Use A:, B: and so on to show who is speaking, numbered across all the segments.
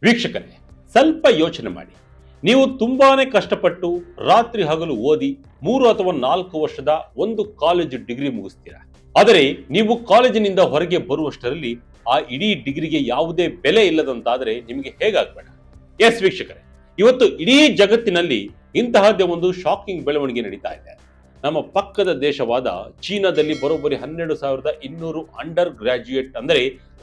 A: ವೀಕ್ಷಕರೇ, ಸ್ವಲ್ಪ ಯೋಚನೆ ಮಾಡಿ. ನೀವು ತುಂಬಾನೇ ಕಷ್ಟಪಟ್ಟು ರಾತ್ರಿ ಹಗಲು ಓದಿ 3 ಅಥವಾ 4 ವರ್ಷದ ಒಂದು ಕಾಲೇಜು ಡಿಗ್ರಿ ಮುಗಿಸ್ತೀರಾ. ಆದರೆ ನೀವು ಕಾಲೇಜಿನಿಂದ ಹೊರಗೆ ಬರುವಷ್ಟರಲ್ಲಿ ಆ ಇಡೀ ಡಿಗ್ರಿಗೆ ಯಾವುದೇ ಬೆಲೆ ಇಲ್ಲದಂತಾದರೆ ನಿಮಗೆ ಹೇಗಾಗಬೇಡ? ಎಸ್ ವೀಕ್ಷಕರೇ, ಇವತ್ತು ಇಡೀ ಜಗತ್ತಿನಲ್ಲಿ ಇಂತಹದ್ದೇ ಒಂದು ಶಾಕಿಂಗ್ ಬೆಳವಣಿಗೆ ನಡೀತಾ ಇದೆ. ನಮ್ಮ ಪಕ್ಕದ ದೇಶವಾದ ಚೀನಾದಲ್ಲಿ ಬರೋಬ್ಬರಿ 12,200 ಅಂಡರ್ ಗ್ರಾಜ್ಯುಯೇಟ್ ಅಂದರೆ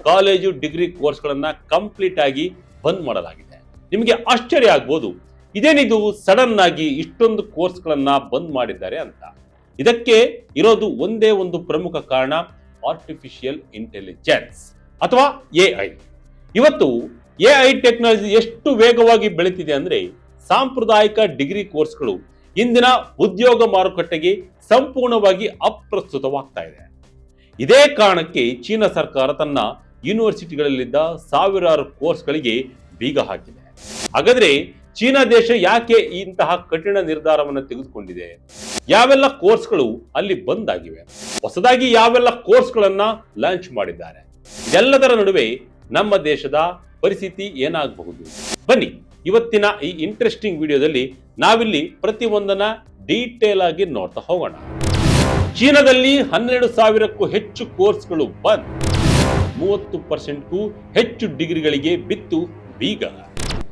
A: ಕಾಲೇಜು ಡಿಗ್ರಿ ಕೋರ್ಸ್ಗಳನ್ನ ಕಂಪ್ಲೀಟ್ ಆಗಿ ಬಂದ್ ಮಾಡಲಾಗಿದೆ. ನಿಮಗೆ ಆಶ್ಚರ್ಯ ಆಗ್ಬೋದು, ಇದೇನಿದು ಸಡನ್ ಆಗಿ ಇಷ್ಟೊಂದು ಕೋರ್ಸ್ಗಳನ್ನ ಬಂದ್ ಮಾಡಿದ್ದಾರೆ ಅಂತ. ಇದಕ್ಕೆ ಇರೋದು ಒಂದೇ ಒಂದು ಪ್ರಮುಖ ಕಾರಣ, ಆರ್ಟಿಫಿಷಿಯಲ್ ಇಂಟೆಲಿಜೆನ್ಸ್ ಅಥವಾ ಎಐ. ಇವತ್ತು ಎಐ ಟೆಕ್ನಾಲಜಿ ಎಷ್ಟು ವೇಗವಾಗಿ ಬೆಳೀತಿದೆ ಅಂದ್ರೆ ಸಾಂಪ್ರದಾಯಿಕ ಡಿಗ್ರಿ ಕೋರ್ಸ್ಗಳು ಇಂದಿನ ಉದ್ಯೋಗ ಮಾರುಕಟ್ಟೆಗೆ ಸಂಪೂರ್ಣವಾಗಿ ಅಪ್ರಸ್ತುತವಾಗ್ತಾ ಇದೆ. ಇದೇ ಕಾರಣಕ್ಕೆ ಚೀನಾ ಸರ್ಕಾರ ತನ್ನ ಯೂನಿವರ್ಸಿಟಿಗಳಲ್ಲಿದ್ದ ಸಾವಿರಾರು ಕೋರ್ಸ್ಗಳಿಗೆ ಬೀಗ ಹಾಕಿದೆ. ಹಾಗಾದ್ರೆ ಚೀನಾ ದೇಶ ಯಾಕೆ ಇಂತಹ ಕಠಿಣ ನಿರ್ಧಾರವನ್ನು ತೆಗೆದುಕೊಂಡಿದೆ? ಯಾವೆಲ್ಲ ಕೋರ್ಸ್ಗಳು ಅಲ್ಲಿ ಬಂದ್ ಆಗಿವೆ? ಹೊಸದಾಗಿ ಯಾವೆಲ್ಲ ಕೋರ್ಸ್ಗಳನ್ನ ಲಾಂಚ್ ಮಾಡಿದ್ದಾರೆ? ಇದೆಲ್ಲದರ ನಡುವೆ ನಮ್ಮ ದೇಶದ ಪರಿಸ್ಥಿತಿ ಏನಾಗಬಹುದು? ಬನ್ನಿ, ಇವತ್ತಿನ ಈ ಇಂಟ್ರೆಸ್ಟಿಂಗ್ ವಿಡಿಯೋದಲ್ಲಿ ನಾವಿಲ್ಲಿ ಪ್ರತಿಯೊಂದನ್ನ ಡೀಟೇಲ್ ಆಗಿ ನೋಡ್ತಾ ಹೋಗೋಣ. ಚೀನಾದಲ್ಲಿ 12,000ಕ್ಕೂ ಹೆಚ್ಚು ಕೋರ್ಸ್ಗಳು ಬಂದ್, 30%ಕ್ಕೂ ಹೆಚ್ಚು ಡಿಗ್ರಿಗಳಿಗೆ ಬಿತ್ತು ಬೀಗ.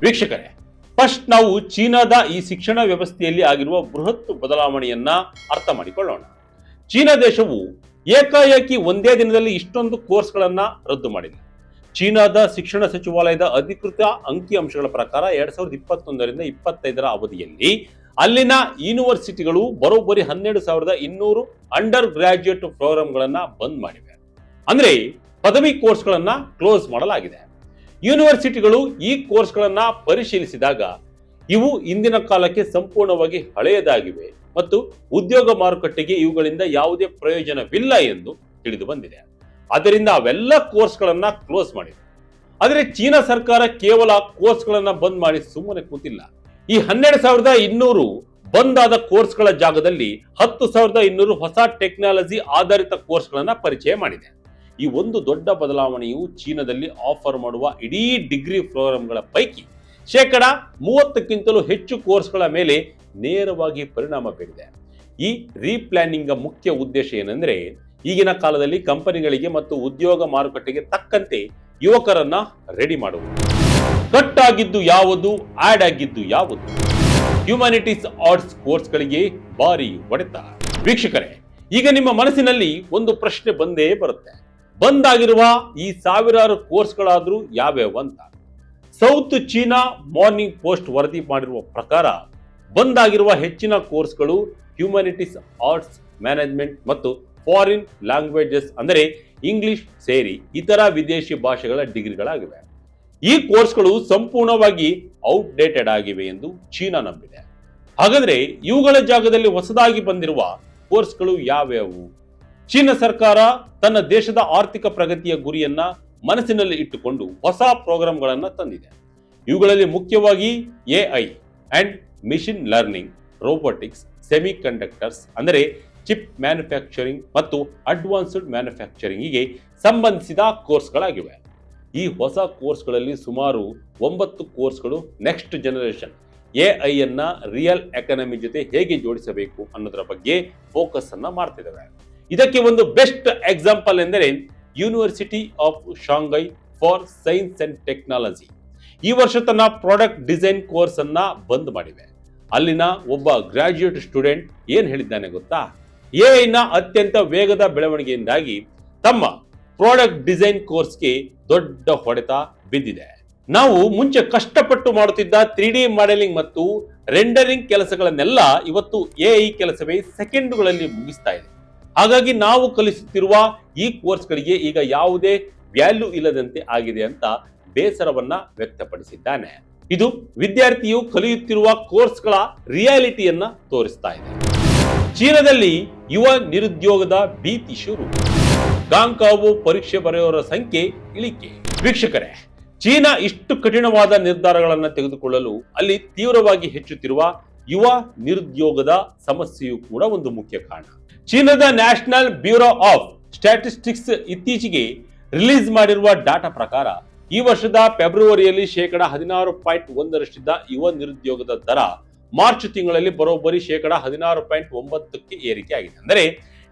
A: ವೀಕ್ಷಕರೇ, ಫಸ್ಟ್ ನಾವು ಚೀನಾದ ಈ ಶಿಕ್ಷಣ ವ್ಯವಸ್ಥೆಯಲ್ಲಿ ಆಗಿರುವ ಬೃಹತ್ ಬದಲಾವಣೆಯನ್ನ ಅರ್ಥ ಮಾಡಿಕೊಳ್ಳೋಣ. ಚೀನಾ ದೇಶವು ಏಕಾಏಕಿ ಒಂದೇ ದಿನದಲ್ಲಿ ಇಷ್ಟೊಂದು ಕೋರ್ಸ್ಗಳನ್ನ ರದ್ದು ಮಾಡಿದೆ. ಚೀನಾದ ಶಿಕ್ಷಣ ಸಚಿವಾಲಯದ ಅಧಿಕೃತ ಅಂಕಿಅಂಶಗಳ ಪ್ರಕಾರ 2021ರಿಂದ 25ರ ಅವಧಿಯಲ್ಲಿ ಅಲ್ಲಿನ ಯೂನಿವರ್ಸಿಟಿಗಳು ಬರೋಬ್ಬರಿ 12,200 ಅಂಡರ್ ಗ್ರಾಜ್ಯುಯೇಟ್ ಪ್ರೋಗ್ರಾಂಗಳನ್ನ ಬಂದ್ ಮಾಡಿವೆ. ಅಂದ್ರೆ ಪದವಿ ಕೋರ್ಸ್ಗಳನ್ನ ಕ್ಲೋಸ್ ಮಾಡಲಾಗಿದೆ. ಯೂನಿವರ್ಸಿಟಿಗಳು ಈ ಕೋರ್ಸ್ಗಳನ್ನ ಪರಿಶೀಲಿಸಿದಾಗ ಇವು ಇಂದಿನ ಕಾಲಕ್ಕೆ ಸಂಪೂರ್ಣವಾಗಿ ಹಳೆಯದಾಗಿವೆ ಮತ್ತು ಉದ್ಯೋಗ ಮಾರುಕಟ್ಟೆಗೆ ಇವುಗಳಿಂದ ಯಾವುದೇ ಪ್ರಯೋಜನವಿಲ್ಲ ಎಂದು ತಿಳಿದು ಬಂದಿದೆ. ಆದ್ದರಿಂದ ಅವೆಲ್ಲ ಕೋರ್ಸ್ಗಳನ್ನ ಕ್ಲೋಸ್ ಮಾಡಿದೆ. ಆದರೆ ಚೀನಾ ಸರ್ಕಾರ ಕೇವಲ ಕೋರ್ಸ್ಗಳನ್ನ ಬಂದ್ ಮಾಡಿ ಸುಮ್ಮನೆ ಕೂತಿಲ್ಲ. ಈ 12,200 ಬಂದ್ ಆದ ಕೋರ್ಸ್ಗಳ ಜಾಗದಲ್ಲಿ 10,200 ಹೊಸ ಟೆಕ್ನಾಲಜಿ ಆಧಾರಿತ ಕೋರ್ಸ್ಗಳನ್ನ ಪರಿಚಯ ಮಾಡಿದೆ. ಈ ಒಂದು ದೊಡ್ಡ ಬದಲಾವಣೆಯು ಚೀನಾದಲ್ಲಿ ಆಫರ್ ಮಾಡುವ ಇಡೀ ಡಿಗ್ರಿ ಪ್ರೋಗ್ರಾಂಗಳ ಪೈಕಿ 30%ಕ್ಕಿಂತಲೂ ಹೆಚ್ಚು ಕೋರ್ಸ್ಗಳ ಮೇಲೆ ನೇರವಾಗಿ ಪರಿಣಾಮ ಬೀರಿದೆ. ಈ ರೀಪ್ಲಾನಿಂಗ್ ಮುಖ್ಯ ಉದ್ದೇಶ ಏನೆಂದರೆ, ಈಗಿನ ಕಾಲದಲ್ಲಿ ಕಂಪನಿಗಳಿಗೆ ಮತ್ತು ಉದ್ಯೋಗ ಮಾರುಕಟ್ಟೆಗೆ ತಕ್ಕಂತೆ ಯುವಕರನ್ನ ರೆಡಿ ಮಾಡುವುದು. ಕಟ್ ಆಗಿದ್ದು ಯಾವುದು, ಆಡ್ ಆಗಿದ್ದು ಯಾವುದು? ಹ್ಯುಮ್ಯಾನಿಟೀಸ್ ಆರ್ಟ್ಸ್ ಕೋರ್ಸ್ಗಳಿಗೆ ಭಾರಿ ಹೊಡೆತ. ವೀಕ್ಷಕರೇ, ಈಗ ನಿಮ್ಮ ಮನಸ್ಸಿನಲ್ಲಿ ಒಂದು ಪ್ರಶ್ನೆ ಬಂದೇ ಬರುತ್ತೆ. ಬಂದಾಗಿರುವ ಈ ಸಾವಿರಾರು ಕೋರ್ಸ್ಗಳಾದ್ರೂ ಯಾವ್ಯಾವ ಅಂತ. ಸೌತ್ ಚೀನಾ ಮಾರ್ನಿಂಗ್ ಪೋಸ್ಟ್ ವರದಿ ಮಾಡಿರುವ ಪ್ರಕಾರ ಬಂದಾಗಿರುವ ಹೆಚ್ಚಿನ ಕೋರ್ಸ್ಗಳು ಹ್ಯುಮ್ಯಾನಿಟೀಸ್, ಆರ್ಟ್ಸ್, ಮ್ಯಾನೇಜ್ಮೆಂಟ್ ಮತ್ತು ಫಾರಿನ್ ಲ್ಯಾಂಗ್ವೇಜಸ್ ಅಂದರೆ ಇಂಗ್ಲಿಷ್ ಸೇರಿ ಇತರ ವಿದೇಶಿ ಭಾಷೆಗಳ ಡಿಗ್ರಿಗಳಾಗಿವೆ. ಈ ಕೋರ್ಸ್ಗಳು ಸಂಪೂರ್ಣವಾಗಿ ಔಟ್ಡೇಟೆಡ್ ಆಗಿವೆ ಎಂದು ಚೀನಾ ನಂಬಿದೆ. ಹಾಗಾದ್ರೆ ಇವುಗಳ ಜಾಗದಲ್ಲಿ ಹೊಸದಾಗಿ ಬಂದಿರುವ ಕೋರ್ಸ್ಗಳು ಯಾವ್ಯಾವು? ಚೀನಾ ಸರ್ಕಾರ ತನ್ನ ದೇಶದ ಆರ್ಥಿಕ ಪ್ರಗತಿಯ ಗುರಿಯನ್ನ ಮನಸ್ಸಿನಲ್ಲಿ ಇಟ್ಟುಕೊಂಡು ಹೊಸ ಪ್ರೋಗ್ರಾಂಗಳನ್ನ ತಂದಿದೆ. ಇವುಗಳಲ್ಲಿ ಮುಖ್ಯವಾಗಿ AI and machine learning, robotics, semi conductors ಅಂದರೆ ಚಿಪ್ ಮ್ಯಾನುಫ್ಯಾಕ್ಚರಿಂಗ್ ಮತ್ತು ಅಡ್ವಾನ್ಸ್ಡ್ ಮ್ಯಾನುಫ್ಯಾಕ್ಚರಿಂಗಿಗೆ ಸಂಬಂಧಿಸಿದ ಕೋರ್ಸ್ಗಳಾಗಿವೆ. ಈ ಹೊಸ ಕೋರ್ಸ್ಗಳಲ್ಲಿ ಸುಮಾರು 9 ಕೋರ್ಸ್ಗಳು ನೆಕ್ಸ್ಟ್ ಜನರೇಷನ್ ಎಐ ಅನ್ನ ರಿಯಲ್ ಎಕಾನಮಿ ಜೊತೆ ಹೇಗೆ ಜೋಡಿಸಬೇಕು ಅನ್ನೋದರ ಬಗ್ಗೆ ಫೋಕಸ್ ಅನ್ನ ಮಾಡ್ತಿದ್ದಾವೆ. ಇದಕ್ಕೆ ಒಂದು ಬೆಸ್ಟ್ ಎಕ್ಸಾಂಪಲ್ ಎಂದರೆ university of Shanghai for science and technology. ಈ ವರ್ಷ ತನ್ನ ಪ್ರಾಡಕ್ಟ್ ಡಿಸೈನ್ ಕೋರ್ಸ್ ಅನ್ನ ಬಂದ್ ಮಾಡಿವೆ. ಅಲ್ಲಿನ ಒಬ್ಬ ಗ್ರಾಜ್ಯುಯೇಟ್ ಸ್ಟೂಡೆಂಟ್ ಏನ್ ಹೇಳಿದ್ದಾನೆ ಗೊತ್ತಾ? ಎಐ ನ ಅತ್ಯಂತ ವೇಗದ ಬೆಳವಣಿಗೆಯಿಂದಾಗಿ ತಮ್ಮ ಪ್ರಾಡಕ್ಟ್ ಡಿಸೈನ್ ಕೋರ್ಸ್ಗೆ ದೊಡ್ಡ ಹೊಡೆತ ಬಿದ್ದಿದೆ. ನಾವು ಮುಂಚೆ ಕಷ್ಟಪಟ್ಟು ಮಾಡುತ್ತಿದ್ದ 3D ಮಾಡೆಲಿಂಗ್ ಮತ್ತು ರೆಂಡರಿಂಗ್ ಕೆಲಸಗಳನ್ನೆಲ್ಲ ಇವತ್ತು ಎಐ ಕೆಲಸವೇ ಸೆಕೆಂಡುಗಳಲ್ಲಿ ಮುಗಿಸ್ತಾ ಇದೆ. ಹಾಗಾಗಿ ನಾವು ಕಲಿಸುತ್ತಿರುವ ಈ ಕೋರ್ಸ್ಗಳಿಗೆ ಈಗ ಯಾವುದೇ ವ್ಯಾಲ್ಯೂ ಇಲ್ಲದಂತೆ ಆಗಿದೆ ಅಂತ ಬೇಸರವನ್ನ ವ್ಯಕ್ತಪಡಿಸಿದ್ದಾನೆ. ಇದು ವಿದ್ಯಾರ್ಥಿಯು ಕಲಿಯುತ್ತಿರುವ ಕೋರ್ಸ್ಗಳ ರಿಯಾಲಿಟಿಯನ್ನ ತೋರಿಸ್ತಾ ಇದೆ. ಚೀನಾದಲ್ಲಿ ಯುವ ನಿರುದ್ಯೋಗದ ಭೀತಿ ಶುರು. ಗಾಂಕಾವು ಪರೀಕ್ಷೆ ಬರೆಯೋರ ಸಂಖ್ಯೆ ಇಳಿಕೆ. ವೀಕ್ಷಕರೇ, ಚೀನಾ ಇಷ್ಟು ಕಠಿಣವಾದ ನಿರ್ಧಾರಗಳನ್ನು ತೆಗೆದುಕೊಳ್ಳಲು ಅಲ್ಲಿ ತೀವ್ರವಾಗಿ ಹೆಚ್ಚುತ್ತಿರುವ ಯುವ ನಿರುದ್ಯೋಗದ ಸಮಸ್ಯೆಯು ಕೂಡ ಒಂದು ಮುಖ್ಯ ಕಾರಣ. ಚೀನಾದ ನ್ಯಾಷನಲ್ ಬ್ಯೂರೋ ಆಫ್ ಸ್ಟ್ಯಾಟಿಸ್ಟಿಕ್ಸ್ ಇತ್ತೀಚೆಗೆ ರಿಲೀಸ್ ಮಾಡಿರುವ ಡಾಟಾ ಪ್ರಕಾರ ಈ ವರ್ಷದ ಫೆಬ್ರವರಿಯಲ್ಲಿ 16.1% ಯುವ ನಿರುದ್ಯೋಗದ ದರ ಮಾರ್ಚ್ ತಿಂಗಳಲ್ಲಿ ಬರೋಬ್ಬರಿ 16.9% ಏರಿಕೆ ಆಗಿದೆ. ಅಂದರೆ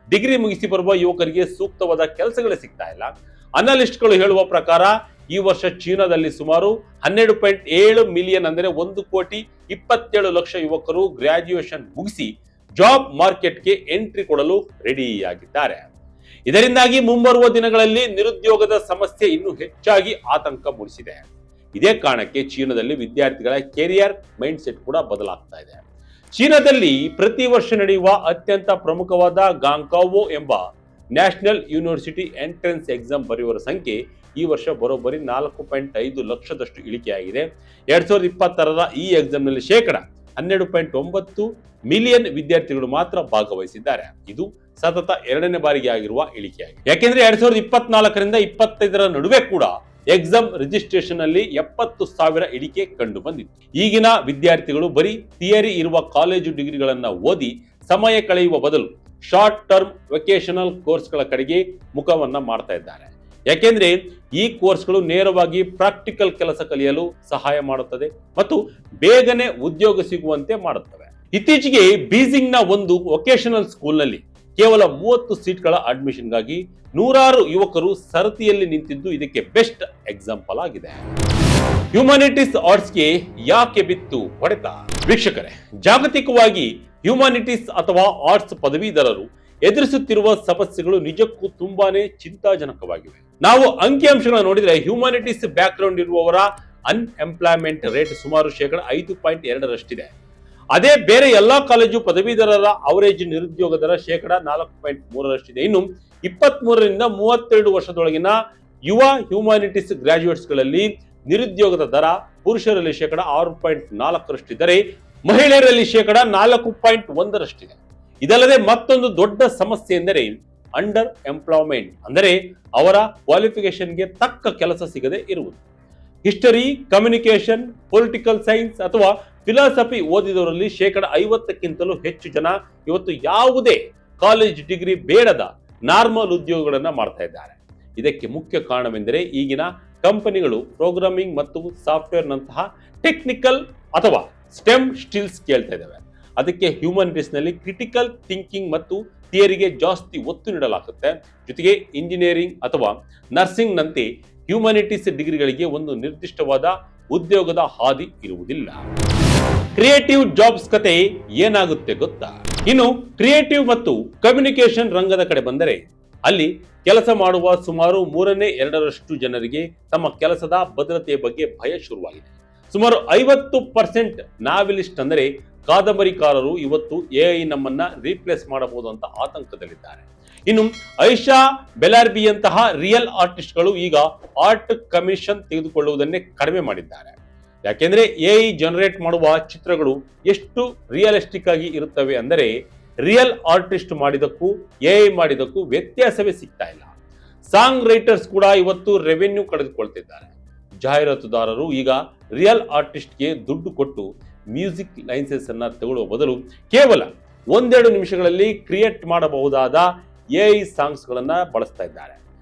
A: ಡಿಗ್ರಿ ಮುಗಿಸಿ ಬರುವ ಯುವಕರಿಗೆ ಸೂಕ್ತವಾದ ಕೆಲಸಗಳೇ ಸಿಗ್ತಾ ಇಲ್ಲ. ಅನಲಿಸ್ಟ್ಗಳು ಹೇಳುವ ಪ್ರಕಾರ ಈ ವರ್ಷ ಚೀನಾದಲ್ಲಿ ಸುಮಾರು 12.7 ಮಿಲಿಯನ್ ಅಂದರೆ 1,27,00,000 ಯುವಕರು ಗ್ರಾಜ್ಯುಯೇಷನ್ ಮುಗಿಸಿ ಜಾಬ್ ಮಾರ್ಕೆಟ್ಗೆ ಎಂಟ್ರಿ ಕೊಡಲು ರೆಡಿಯಾಗಿದ್ದಾರೆ. ಇದರಿಂದಾಗಿ ಮುಂಬರುವ ದಿನಗಳಲ್ಲಿ ನಿರುದ್ಯೋಗದ ಸಮಸ್ಯೆ ಇನ್ನೂ ಹೆಚ್ಚಾಗಿ ಆತಂಕ ಮೂಡಿಸಿದೆ. ಇದೇ ಕಾರಣಕ್ಕೆ ಚೀನಾದಲ್ಲಿ ವಿದ್ಯಾರ್ಥಿಗಳ ಕೆರಿಯರ್ ಮೈಂಡ್ ಸೆಟ್ ಕೂಡ ಬದಲಾಗ್ತಾ ಇದೆ. ಚೀನಾದಲ್ಲಿ ಪ್ರತಿ ವರ್ಷ ನಡೆಯುವ ಅತ್ಯಂತ ಪ್ರಮುಖವಾದ ಗಾಂಕಾವೋ ಎಂಬ ನ್ಯಾಷನಲ್ ಯೂನಿವರ್ಸಿಟಿ ಎಂಟ್ರೆನ್ಸ್ ಎಕ್ಸಾಮ್ ಬರೆಯುವವರ ಸಂಖ್ಯೆ ಈ ವರ್ಷ ಬರೋಬ್ಬರಿ 4.5 ಲಕ್ಷದಷ್ಟು ಇಳಿಕೆಯಾಗಿದೆ. 2026ರ ಈ ಎಕ್ಸಾಮ್ನಲ್ಲಿ 12.9 ಮಿಲಿಯನ್ ವಿದ್ಯಾರ್ಥಿಗಳು ಮಾತ್ರ ಭಾಗವಹಿಸಿದ್ದಾರೆ. ಇದು ಸತತ 2ನೇ ಬಾರಿಗೆ ಆಗಿರುವ ಇಳಿಕೆಯಾಗಿದೆ. ಯಾಕೆಂದ್ರೆ 2024ರಿಂದ 25ರ ನಡುವೆ ಕೂಡ ಎಕ್ಸಾಮ್ ರಿಜಿಸ್ಟ್ರೇಷನ್ ಅಲ್ಲಿ 70,000 ಇಳಿಕೆ ಕಂಡು ಬಂದಿತ್ತು. ಈಗಿನ ವಿದ್ಯಾರ್ಥಿಗಳು ಬರೀ ಥಿಯರಿ ಇರುವ ಕಾಲೇಜು ಡಿಗ್ರಿಗಳನ್ನ ಓದಿ ಸಮಯ ಕಳೆಯುವ ಬದಲು ಶಾರ್ಟ್ ಟರ್ಮ್ ವೆಕೇಶನಲ್ ಕೋರ್ಸ್ಗಳ ಕಡೆಗೆ ಮುಖವನ್ನ ಮಾಡ್ತಾ ಇದ್ದಾರೆ. ಯಾಕೆಂದ್ರೆ ಈ ಕೋರ್ಸ್ಗಳು ನೇರವಾಗಿ ಪ್ರಾಕ್ಟಿಕಲ್ ಕೆಲಸ ಕಲಿಯಲು ಸಹಾಯ ಮಾಡುತ್ತದೆ ಮತ್ತು ಬೇಗನೆ ಉದ್ಯೋಗ ಸಿಗುವಂತೆ ಮಾಡುತ್ತವೆ. ಇತ್ತೀಚೆಗೆ ಬೀಜಿಂಗ್ನ ಒಂದು ವೊಕೇಶನಲ್ ಸ್ಕೂಲ್ನಲ್ಲಿ ಕೇವಲ 30 ಸೀಟ್ಗಳ ಅಡ್ಮಿಷನ್ಗಾಗಿ 100 ಯುವಕರು ಸರತಿಯಲ್ಲಿ ನಿಂತಿದ್ದು ಇದಕ್ಕೆ ಬೆಸ್ಟ್ ಎಕ್ಸಾಂಪಲ್ ಆಗಿದೆ. ಹ್ಯುಮ್ಯಾನಿಟೀಸ್ ಆರ್ಟ್ಸ್ಗೆ ಯಾಕೆ ಬಿತ್ತು ಹೊಡೆತ? ವೀಕ್ಷಕರೇ, ಜಾಗತಿಕವಾಗಿ ಹ್ಯುಮ್ಯಾನಿಟೀಸ್ ಅಥವಾ ಆರ್ಟ್ಸ್ ಪದವೀಧರರು ಎದುರಿಸುತ್ತಿರುವ ಸಮಸ್ಯೆಗಳು ನಿಜಕ್ಕೂ ತುಂಬಾನೇ ಚಿಂತಾಜನಕವಾಗಿವೆ. ನಾವು ಅಂಕಿಅಂಶಗಳನ್ನು ನೋಡಿದ್ರೆ ಹ್ಯುಮ್ಯಾನಿಟೀಸ್ ಬ್ಯಾಕ್ ಗ್ರೌಂಡ್ ಇರುವವರ ಅನ್ಎಂಪ್ಲಾಯ್ಮೆಂಟ್ ರೇಟ್ ಸುಮಾರು 5.2%. ಅದೇ ಬೇರೆ ಎಲ್ಲಾ ಕಾಲೇಜು ಪದವೀಧರರ ಅವರೇಜ್ ನಿರುದ್ಯೋಗ ದರ 4.3%. ಇನ್ನು 23ರಿಂದ 32 ವರ್ಷದೊಳಗಿನ ಯುವ ಹ್ಯುಮ್ಯಾನಿಟೀಸ್ ಗ್ರಾಜ್ಯುಯೇಟ್ಸ್ ಗಳಲ್ಲಿ ನಿರುದ್ಯೋಗದ ದರ ಪುರುಷರಲ್ಲಿ 6.4% ಇದ್ದರೆ ಮಹಿಳೆಯರಲ್ಲಿ 4.1%. ಇದಲ್ಲದೆ ಮತ್ತೊಂದು ದೊಡ್ಡ ಸಮಸ್ಯೆ ಎಂದರೆ ಅಂಡರ್ ಎಂಪ್ಲಾಯ್ಮೆಂಟ್, ಅಂದರೆ ಅವರ ಕ್ವಾಲಿಫಿಕೇಶನ್ಗೆ ತಕ್ಕ ಕೆಲಸ ಸಿಗದೆ ಇರುವುದು. ಹಿಸ್ಟರಿ, ಕಮ್ಯುನಿಕೇಶನ್, ಪೊಲಿಟಿಕಲ್ ಸೈನ್ಸ್ ಅಥವಾ ಫಿಲಾಸಫಿ ಓದಿದವರಲ್ಲಿ 50%ಕ್ಕಿಂತಲೂ ಹೆಚ್ಚು ಜನ ಇವತ್ತು ಯಾವುದೇ ಕಾಲೇಜ್ ಡಿಗ್ರಿ ಬೇಡದ ನಾರ್ಮಲ್ ಉದ್ಯೋಗಗಳನ್ನ ಮಾಡ್ತಾ ಇದ್ದಾರೆ. ಇದಕ್ಕೆ ಮುಖ್ಯ ಕಾರಣವೆಂದರೆ ಈಗಿನ ಕಂಪನಿಗಳು ಪ್ರೋಗ್ರಾಮಿಂಗ್ ಮತ್ತು ಸಾಫ್ಟ್ವೇರ್ ನಂತಹ ಟೆಕ್ನಿಕಲ್ ಅಥವಾ ಸ್ಟೆಮ್ ಸ್ಕಿಲ್ಸ್ ಕೇಳ್ತಾ ಇದ್ದಾವೆ. ಅದಕ್ಕೆ ಹ್ಯುಮ್ಯಾನಿಟೀಸ್ ನಲ್ಲಿ ಕ್ರಿಟಿಕಲ್ ಥಿಂಕಿಂಗ್ ಮತ್ತು ಥಿಯರಿಗೆ ಜಾಸ್ತಿ ಒತ್ತು ನೀಡಲಾಗುತ್ತೆ. ಜೊತೆಗೆ ಇಂಜಿನಿಯರಿಂಗ್ ಅಥವಾ ನರ್ಸಿಂಗ್ ನಂತೆ ಹ್ಯುಮ್ಯಾನಿಟೀಸ್ ಡಿಗ್ರಿಗಳಿಗೆ ಒಂದು ನಿರ್ದಿಷ್ಟವಾದ ಉದ್ಯೋಗದ ಹಾದಿ ಇರುವುದಿಲ್ಲ. ಕ್ರಿಯೇಟಿವ್ ಜಾಬ್ಸ್ ಕತೆ ಏನಾಗುತ್ತೆ ಗೊತ್ತಾ? ಇನ್ನು ಕ್ರಿಯೇಟಿವ್ ಮತ್ತು ಕಮ್ಯುನಿಕೇಶನ್ ರಂಗದ ಕಡೆ ಬಂದರೆ ಅಲ್ಲಿ ಕೆಲಸ ಮಾಡುವ ಸುಮಾರು 2/3 ಜನರಿಗೆ ತಮ್ಮ ಕೆಲಸದ ಭದ್ರತೆಯ ಬಗ್ಗೆ ಭಯ ಶುರುವಾಗಿದೆ. ಸುಮಾರು 50% ನಾವೆಲಿಸ್ಟ್ ಅಂದರೆ ಕಾದಂಬರಿಕಾರರು ಇವತ್ತು ಎಐ ನಮ್ಮನ್ನ ರೀಪ್ಲೇಸ್ ಮಾಡಬಹುದು ಅಂತ ಆತಂಕದಲ್ಲಿದ್ದಾರೆ. ಇನ್ನು ಐಶಾ ಬೆಲಾರ್ಬಿಯಂತಹ ರಿಯಲ್ ಆರ್ಟಿಸ್ಟ್ಗಳು ಈಗ ಆರ್ಟ್ ಕಮಿಷನ್ ತೆಗೆದುಕೊಳ್ಳುವುದನ್ನೇ ಕಡಿಮೆ ಮಾಡಿದ್ದಾರೆ. ಯಾಕೆಂದ್ರೆ ಎಐ ಜನರೇಟ್ ಮಾಡುವ ಚಿತ್ರಗಳು ಎಷ್ಟು ರಿಯಲಿಸ್ಟಿಕ್ ಆಗಿ ಇರುತ್ತವೆ ಅಂದರೆ ರಿಯಲ್ ಆರ್ಟಿಸ್ಟ್ ಮಾಡಿದಕ್ಕೂ ಎಐ ಮಾಡಿದಕ್ಕೂ ವ್ಯತ್ಯಾಸವೇ ಸಿಗ್ತಾ ಇಲ್ಲ. ಸಾಂಗ್ ರೈಟರ್ಸ್ ಕೂಡ ಇವತ್ತು ರೆವೆನ್ಯೂ ಕಳೆದುಕೊಳ್ತಿದ್ದಾರೆ. ಜಾಹೀರಾತುದಾರರು ಈಗ ರಿಯಲ್ ಆರ್ಟಿಸ್ಟ್ಗೆ ದುಡ್ಡು ಕೊಟ್ಟು ಮ್ಯೂಸಿಕ್ ಲೈಸೆನ್ಸ್ ಅನ್ನ ತಗೊಳ್ಳುವ ಬದಲು ಕೇವಲ 1-2 ನಿಮಿಷಗಳಲ್ಲಿ ಕ್ರಿಯೇಟ್ ಮಾಡಬಹುದಾದ ಎಐ ಸಾಂಗ್ಸ್ ಗಳನ್ನ ಬಳಸ್ತಾ ಇದ್ದಾರೆ.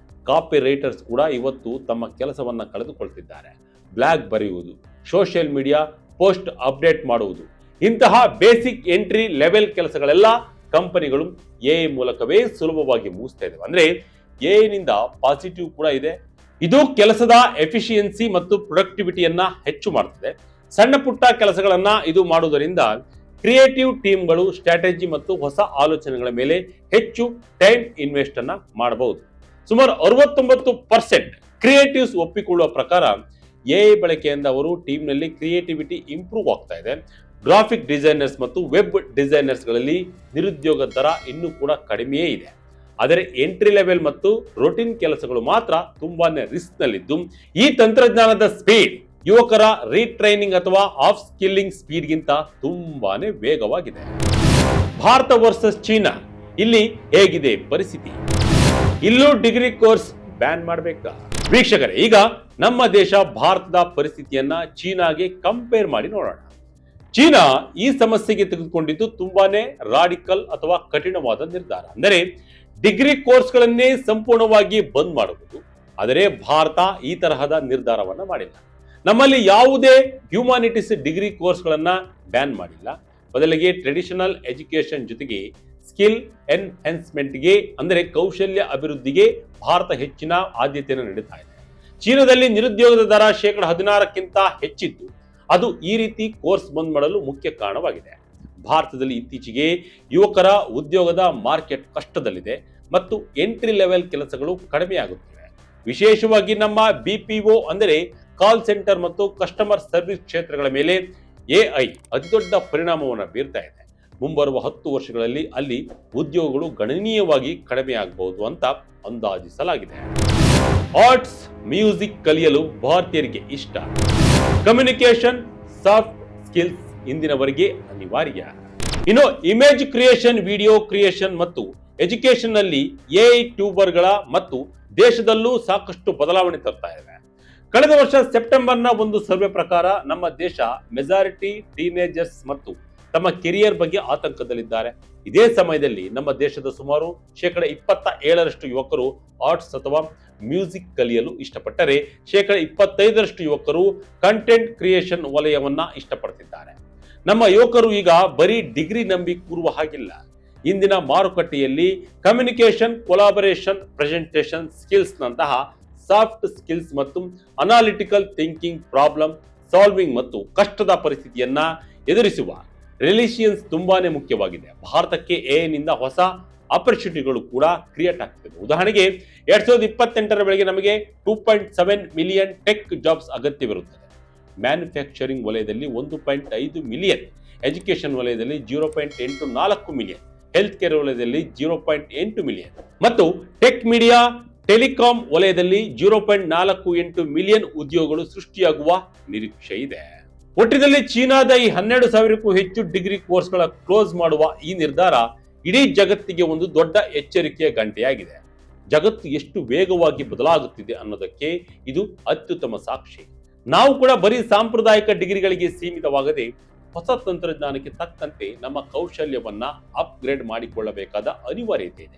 A: ಕಾಪಿ ರೈಟರ್ಸ್ ಕೂಡ ಇವತ್ತು ತಮ್ಮ ಕೆಲಸವನ್ನ ಕಳೆದುಕೊಳ್ತಿದ್ದಾರೆ. ಬ್ಲಾಗ್ ಬರೆಯುವುದು, ಸೋಷಿಯಲ್ ಮೀಡಿಯಾ ಪೋಸ್ಟ್ ಅಪ್ಡೇಟ್ ಮಾಡುವುದು, ಇಂತಹ ಬೇಸಿಕ್ ಎಂಟ್ರಿ ಲೆವೆಲ್ ಕೆಲಸಗಳೆಲ್ಲ ಕಂಪನಿಗಳು ಎಐ ಮೂಲಕವೇ ಸುಲಭವಾಗಿ ಮುಗಿಸ್ತಾ ಇದ್ದಾವೆ. ಅಂದ್ರೆ ಎಐ ನಿಂದ ಪಾಸಿಟಿವ್ ಕೂಡ ಇದೆ. ಇದು ಕೆಲಸದ ಎಫಿಷಿಯನ್ಸಿ ಮತ್ತು ಪ್ರೊಡಕ್ಟಿವಿಟಿಯನ್ನ ಹೆಚ್ಚು ಮಾಡುತ್ತದೆ. ಸಣ್ಣ ಪುಟ್ಟ ಕೆಲಸಗಳನ್ನ ಇದು ಮಾಡುವುದರಿಂದ ಕ್ರಿಯೇಟಿವ್ ಟೀಮ್ಗಳು ಸ್ಟ್ರಾಟಜಿ ಮತ್ತು ಹೊಸ ಆಲೋಚನೆಗಳ ಮೇಲೆ ಹೆಚ್ಚು ಟೈಮ್ ಇನ್ವೆಸ್ಟ್ ಅನ್ನ ಮಾಡಬಹುದು. ಸುಮಾರು 69% ಕ್ರಿಯೇಟಿವ್ಸ್ ಒಪ್ಪಿಕೊಳ್ಳುವ ಪ್ರಕಾರ ಎಐ ಬಳಕೆಯಿಂದ ಅವರು ಟೀಮ್ನಲ್ಲಿ ಕ್ರಿಯೇಟಿವಿಟಿ ಇಂಪ್ರೂವ್ ಆಗ್ತಾ ಇದೆ. ಗ್ರಾಫಿಕ್ ಡಿಸೈನರ್ಸ್ ಮತ್ತು ವೆಬ್ ಡಿಸೈನರ್ಸ್ ಗಳಲ್ಲಿ ನಿರುದ್ಯೋಗ ದರ ಇನ್ನೂ ಕೂಡ ಕಡಿಮೆಯೇ ಇದೆ. ಆದರೆ ಎಂಟ್ರಿ ಲೆವೆಲ್ ಮತ್ತು ರೊಟೀನ್ ಕೆಲಸಗಳು ಮಾತ್ರ ತುಂಬಾನೇ ರಿಸ್ಕ್ ನಲ್ಲಿದ್ದು ಈ ತಂತ್ರಜ್ಞಾನದ ಸ್ಪೀಡ್ ಯುವಕರ ರೀಟ್ರೈನಿಂಗ್ ಅಥವಾ ಆಫ್ ಸ್ಕಿಲ್ಲಿಂಗ್ ಸ್ಪೀಡ್ಗಿಂತ ತುಂಬಾನೇ ವೇಗವಾಗಿದೆ. ಭಾರತ ವರ್ಸಸ್ ಚೀನಾ, ಇಲ್ಲಿ ಹೇಗಿದೆ ಪರಿಸ್ಥಿತಿ? ಇಲ್ಲೂ ಡಿಗ್ರಿ ಕೋರ್ಸ್ ಬ್ಯಾನ್ ಮಾಡಬೇಕಾ? ವೀಕ್ಷಕರೇ, ಈಗ ನಮ್ಮ ದೇಶ ಭಾರತದ ಪರಿಸ್ಥಿತಿಯನ್ನ ಚೀನಾಗೆ ಕಂಪೇರ್ ಮಾಡಿ ನೋಡೋಣ. ಚೀನಾ ಈ ಸಮಸ್ಯೆಗೆ ತೆಗೆದುಕೊಂಡಿದ್ದು ತುಂಬಾನೇ ರಾಡಿಕಲ್ ಅಥವಾ ಕಠಿಣವಾದ ನಿರ್ಧಾರ. ಅಂದರೆ ಡಿಗ್ರಿ ಕೋರ್ಸ್ಗಳನ್ನೇ ಸಂಪೂರ್ಣವಾಗಿ ಬಂದ್ ಮಾಡುವುದು, ಆದರೆ ಭಾರತ ಈ ತರಹದ ನಿರ್ಧಾರವನ್ನ ಮಾಡಿಲ್ಲ. ನಮ್ಮಲ್ಲಿ ಯಾವುದೇ ಹ್ಯೂಮಾನಿಟೀಸ್ ಡಿಗ್ರಿ ಕೋರ್ಸ್ಗಳನ್ನ ಬ್ಯಾನ್ ಮಾಡಿಲ್ಲ. ಬದಲಿಗೆ ಟ್ರೆಡಿಷನಲ್ ಎಜುಕೇಶನ್ ಜೊತೆಗೆ ಸ್ಕಿಲ್ ಎನ್ಹೆನ್ಸ್ಮೆಂಟ್ಗೆ ಅಂದರೆ ಕೌಶಲ್ಯ ಅಭಿವೃದ್ಧಿಗೆ ಭಾರತ ಹೆಚ್ಚಿನ ಆದ್ಯತೆಯನ್ನು ನೀಡುತ್ತಾ ಇದೆ. ಚೀನಾದಲ್ಲಿ ನಿರುದ್ಯೋಗದ ದರ 16ಕ್ಕಿಂತ ಹೆಚ್ಚಿದ್ದು ಅದು ಈ ರೀತಿ ಕೋರ್ಸ್ ಬಂದ್ ಮಾಡಲು ಮುಖ್ಯ ಕಾರಣವಾಗಿದೆ. ಭಾರತದಲ್ಲಿ ಇತ್ತೀಚೆಗೆ ಯುವಕರ ಉದ್ಯೋಗದ ಮಾರ್ಕೆಟ್ ಕಷ್ಟದಲ್ಲಿದೆ ಮತ್ತು ಎಂಟ್ರಿ ಲೆವೆಲ್ ಕೆಲಸಗಳು ಕಡಿಮೆಯಾಗುತ್ತಿವೆ. ವಿಶೇಷವಾಗಿ ನಮ್ಮ BPO ಅಂದರೆ ಕಾಲ್ ಸೆಂಟರ್ ಮತ್ತು ಕಸ್ಟಮರ್ ಸರ್ವಿಸ್ ಕ್ಷೇತ್ರಗಳ ಮೇಲೆ AI ಅತಿದೊಡ್ಡ ಪರಿಣಾಮವನ್ನು ಬೀರ್ತಾ ಇದೆ. ಮುಂಬರುವ 10 ವರ್ಷಗಳಲ್ಲಿ ಅಲ್ಲಿ ಉದ್ಯೋಗಗಳು ಗಣನೀಯವಾಗಿ ಕಡಿಮೆಯಾಗಬಹುದು ಅಂತ ಅಂದಾಜಿಸಲಾಗಿದೆ. ಆರ್ಟ್ಸ್ ಮ್ಯೂಸಿಕ್ ಕಲಿಯಲು ಭಾರತೀಯರಿಗೆ ಇಷ್ಟ. ಕಮ್ಯುನಿಕೇಶನ್ ಸಾಫ್ಟ್ ಸ್ಕಿಲ್ಸ್ ಇಂದಿನವರೆಗೆ ಅನಿವಾರ್ಯ. ಇನ್ನು ಇಮೇಜ್ ಕ್ರಿಯೇಷನ್, ವಿಡಿಯೋ ಕ್ರಿಯೇಷನ್ ಮತ್ತು ಎಜುಕೇಶನ್ ನಲ್ಲಿ AI ಟ್ಯೂಬರ್ಗಳ ಮತ್ತು ದೇಶದಲ್ಲೂ ಸಾಕಷ್ಟು ಬದಲಾವಣೆ ತರ್ತಾ ಇದೆ. ಕಳೆದ ವರ್ಷ ಸೆಪ್ಟೆಂಬರ್ನ ಒಂದು ಸರ್ವೆ ಪ್ರಕಾರ ನಮ್ಮ ದೇಶ ಮೆಜಾರಿಟಿ ಟೀನೇಜರ್ಸ್ ಮತ್ತು ತಮ್ಮ ಕೆರಿಯರ್ ಬಗ್ಗೆ ಆತಂಕದಲ್ಲಿದ್ದಾರೆ. ಇದೇ ಸಮಯದಲ್ಲಿ ನಮ್ಮ ದೇಶದ ಸುಮಾರು 27% ಯುವಕರು ಆರ್ಟ್ಸ್ ಅಥವಾ ಮ್ಯೂಸಿಕ್ ಕಲಿಯಲು ಇಷ್ಟಪಟ್ಟರೆ 25% ಯುವಕರು ಕಂಟೆಂಟ್ ಕ್ರಿಯೇಷನ್ ವಲಯವನ್ನ ಇಷ್ಟಪಡ್ತಿದ್ದಾರೆ. ನಮ್ಮ ಯುವಕರು ಈಗ ಬರೀ ಡಿಗ್ರಿ ನಂಬಿ ಕೂರುವ ಹಾಗಿಲ್ಲ. ಇಂದಿನ ಮಾರುಕಟ್ಟೆಯಲ್ಲಿ ಕಮ್ಯುನಿಕೇಶನ್, ಕೊಲಾಬರೇಷನ್, ಪ್ರೆಸೆಂಟೇಷನ್ ಸ್ಕಿಲ್ಸ್ ನಂತಹ ಸಾಫ್ಟ್ ಸ್ಕಿಲ್ಸ್ ಮತ್ತು ಅನಾಲಿಟಿಕಲ್ ಥಿಂಕಿಂಗ್, ಪ್ರಾಬ್ಲಮ್ ಸಾಲ್ವಿಂಗ್ ಮತ್ತು ಕಷ್ಟದ ಪರಿಸ್ಥಿತಿಯನ್ನ ಎದುರಿಸುವ ರಿಲಿಷಿಯನ್ಸ್ ತುಂಬಾನೇ ಮುಖ್ಯವಾಗಿದೆ. ಭಾರತಕ್ಕೆ AI ನಿಂದ ಹೊಸ ಆಪರ್ಚುನಿಟಿಗಳು ಕೂಡ ಕ್ರಿಯೇಟ್ ಆಗ್ತದೆ. ಉದಾಹರಣೆಗೆ 2028ರ ವೇಳೆಗೆ ನಮಗೆ 2.7 ಮಿಲಿಯನ್ ಟೆಕ್ ಜಾಬ್ಸ್ ಅಗತ್ಯವಿರುತ್ತದೆ. ಮ್ಯಾನುಫ್ಯಾಕ್ಚರಿಂಗ್ ವಲಯದಲ್ಲಿ 1.5 ಮಿಲಿಯನ್, ಎಜುಕೇಶನ್ ವಲಯದಲ್ಲಿ 0.84 ಮಿಲಿಯನ್, ಹೆಲ್ತ್ ಕೇರ್ ವಲಯದಲ್ಲಿ 0.8 ಮಿಲಿಯನ್ ಮತ್ತು ಟೆಕ್ ಮೀಡಿಯಾ ಟೆಲಿಕಾಂ ವಲಯದಲ್ಲಿ 0.48 ಮಿಲಿಯನ್ ಉದ್ಯೋಗಗಳು ಸೃಷ್ಟಿಯಾಗುವ ನಿರೀಕ್ಷೆ ಇದೆ. ಒಟ್ಟಿನಲ್ಲಿ ಚೀನಾದ ಈ 12,000ಕ್ಕೂ ಹೆಚ್ಚು ಡಿಗ್ರಿ ಕೋರ್ಸ್ಗಳ ಕ್ಲೋಸ್ ಮಾಡುವ ಈ ನಿರ್ಧಾರ ಇಡೀ ಜಗತ್ತಿಗೆ ಒಂದು ದೊಡ್ಡ ಎಚ್ಚರಿಕೆಯ ಗಂಟೆಯಾಗಿದೆ. ಜಗತ್ತು ಎಷ್ಟು ವೇಗವಾಗಿ ಬದಲಾಗುತ್ತಿದೆ ಅನ್ನೋದಕ್ಕೆ ಇದು ಅತ್ಯುತ್ತಮ ಸಾಕ್ಷಿ. ನಾವು ಕೂಡ ಬರೀ ಸಾಂಪ್ರದಾಯಿಕ ಡಿಗ್ರಿಗಳಿಗೆ ಸೀಮಿತವಾಗದೆ ಹೊಸ ತಂತ್ರಜ್ಞಾನಕ್ಕೆ ತಕ್ಕಂತೆ ನಮ್ಮ ಕೌಶಲ್ಯವನ್ನ ಅಪ್ಗ್ರೇಡ್ ಮಾಡಿಕೊಳ್ಳಬೇಕಾದ ಅನಿವಾರ್ಯತೆ ಇದೆ.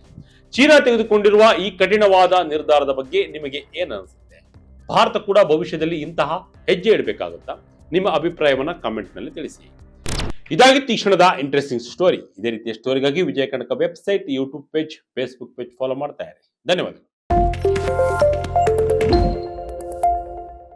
A: ಚೀನಾ ತೆಗೆದುಕೊಂಡಿರುವ ಈ ಕಠಿಣವಾದ ನಿರ್ಧಾರದ ಬಗ್ಗೆ ನಿಮಗೆ ಏನನ್ಸುತ್ತೆ? ಭಾರತ ಕೂಡ ಭವಿಷ್ಯದಲ್ಲಿ ಇಂತಹ ಹೆಜ್ಜೆ ಇಡಬೇಕಾಗುತ್ತಾ? ನಿಮ್ಮ ಅಭಿಪ್ರಾಯವನ್ನ ಕಾಮೆಂಟ್ ನಲ್ಲಿ ತಿಳಿಸಿ. ಇದಾಗಿತ್ತು ಈ ಕ್ಷಣದ ಇಂಟ್ರೆಸ್ಟಿಂಗ್ ಸ್ಟೋರಿ. ಇದೇ ರೀತಿಯ ಸ್ಟೋರಿಗಾಗಿ Vijaya Kanaka website, YouTube page, Facebook page follow ಮಾಡ್ತಾ ಇರಿ. ಧನ್ಯವಾದಗಳು.